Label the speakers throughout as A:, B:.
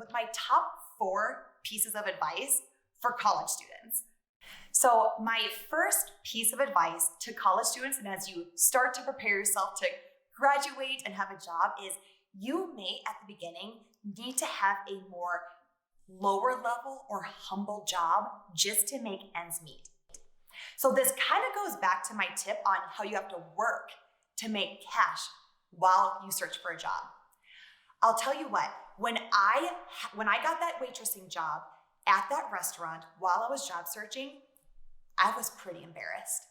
A: with my top 4 pieces of advice for college students. So my first piece of advice to college students, and as you start to prepare yourself to graduate and have a job, is you may at the beginning need to have a more lower level or humble job just to make ends meet. So this kind of goes back to my tip on how you have to work to make cash while you search for a job. I'll tell you what, when I got that waitressing job at that restaurant while I was job searching, I was pretty embarrassed.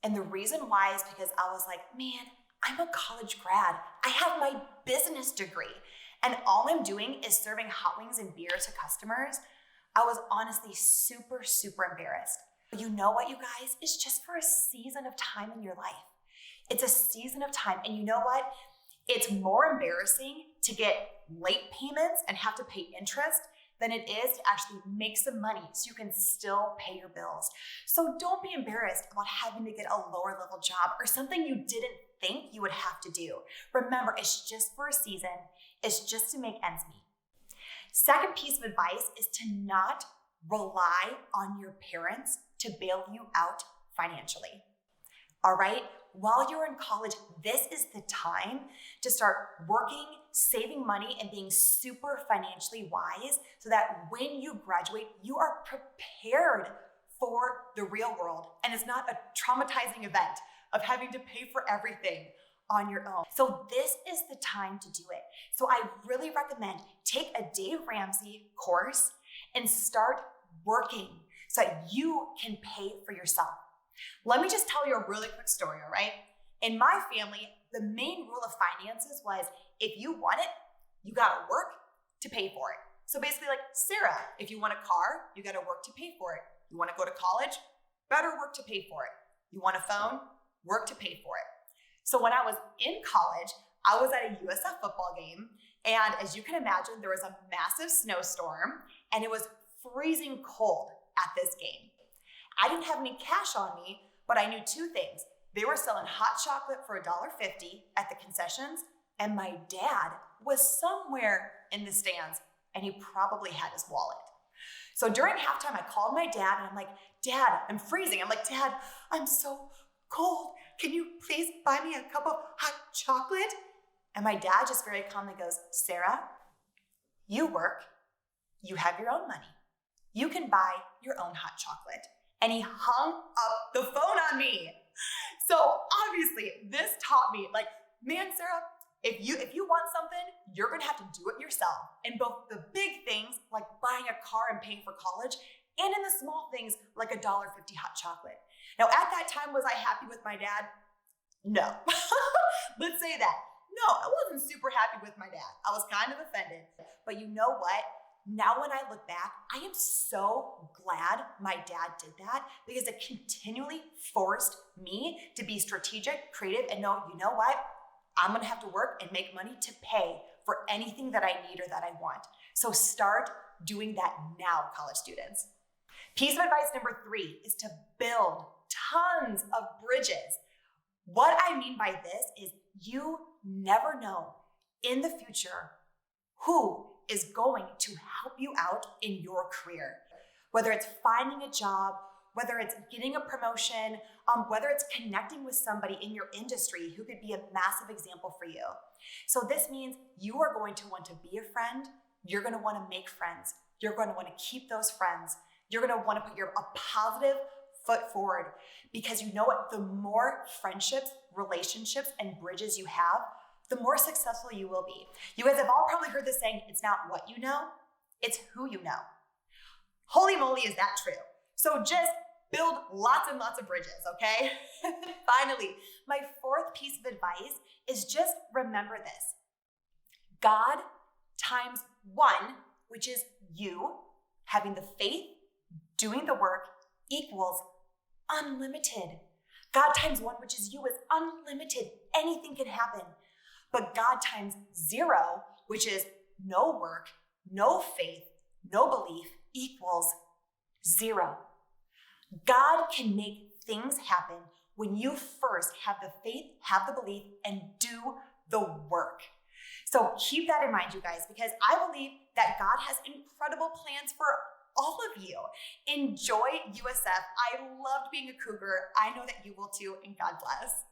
A: And the reason why is because I was like, man, I'm a college grad. I have my business degree. And all I'm doing is serving hot wings and beer to customers. I was honestly super, super embarrassed. But you know what, you guys? It's just for a season of time in your life. It's a season of time. And you know what? It's more embarrassing to get late payments and have to pay interest than it is to actually make some money so you can still pay your bills. So don't be embarrassed about having to get a lower level job or something you didn't think you would have to do. Remember, it's just for a season. It's just to make ends meet. Second piece of advice is to not rely on your parents to bail you out financially. All right? While you're in college, this is the time to start working, saving money, and being super financially wise so that when you graduate, you are prepared for the real world. And it's not a traumatizing event of having to pay for everything on your own. So this is the time to do it. So I really recommend take a Dave Ramsey course and start working so that you can pay for yourself. Let me just tell you a really quick story, all right? In my family, the main rule of finances was if you want it, you gotta work to pay for it. So basically like, Sarah, if you want a car, you gotta work to pay for it. You wanna go to college, better work to pay for it. You want a phone, work to pay for it. So when I was in college, I was at a USF football game, and as you can imagine, there was a massive snowstorm, and it was freezing cold at this game. I didn't have any cash on me, but I knew 2 things. They were selling hot chocolate for $1.50 at the concessions, and my dad was somewhere in the stands, and he probably had his wallet. So during halftime, I called my dad, and I'm like, Dad, I'm freezing. I'm like, Dad, I'm so cold. Can you please buy me a cup of hot chocolate? And my dad just very calmly goes, Sarah, you work, you have your own money. You can buy your own hot chocolate. And he hung up the phone on me. So obviously this taught me like, man, Sarah, if you want something, you're gonna have to do it yourself. In both the big things like buying a car and paying for college, and in the small things like $1.50 hot chocolate. Now at that time, was I happy with my dad? No. Let's say that. No, I wasn't super happy with my dad. I was kind of offended. But you know what? Now when I look back, I am so glad my dad did that because it continually forced me to be strategic, creative, and know, you know what? I'm gonna have to work and make money to pay for anything that I need or that I want. So start doing that now, college students. Piece of advice number 3 is to build tons of bridges. What I mean by this is you never know in the future who is going to help you out in your career. Whether it's finding a job, whether it's getting a promotion, whether it's connecting with somebody in your industry who could be a massive example for you. So this means you are going to want to be a friend. You're going to want to make friends. You're going to want to keep those friends. You're going to want to put a positive foot forward because you know what? The more friendships, relationships, and bridges you have, the more successful you will be. You guys have all probably heard this saying, it's not what you know, it's who you know. Holy moly, is that true? So just build lots and lots of bridges, okay? Finally, my 4th piece of advice is just remember this. God times 1, which is you having the faith, doing the work, equals unlimited. God times 1, which is you, is unlimited. Anything can happen. But God times 0, which is no work, no faith, no belief, equals 0. God can make things happen when you first have the faith, have the belief, and do the work. So So keep that in mind, you guys, because I believe that God has incredible plans for all of you. Enjoy USF. I loved being a Cougar. I know that you will too, and God bless.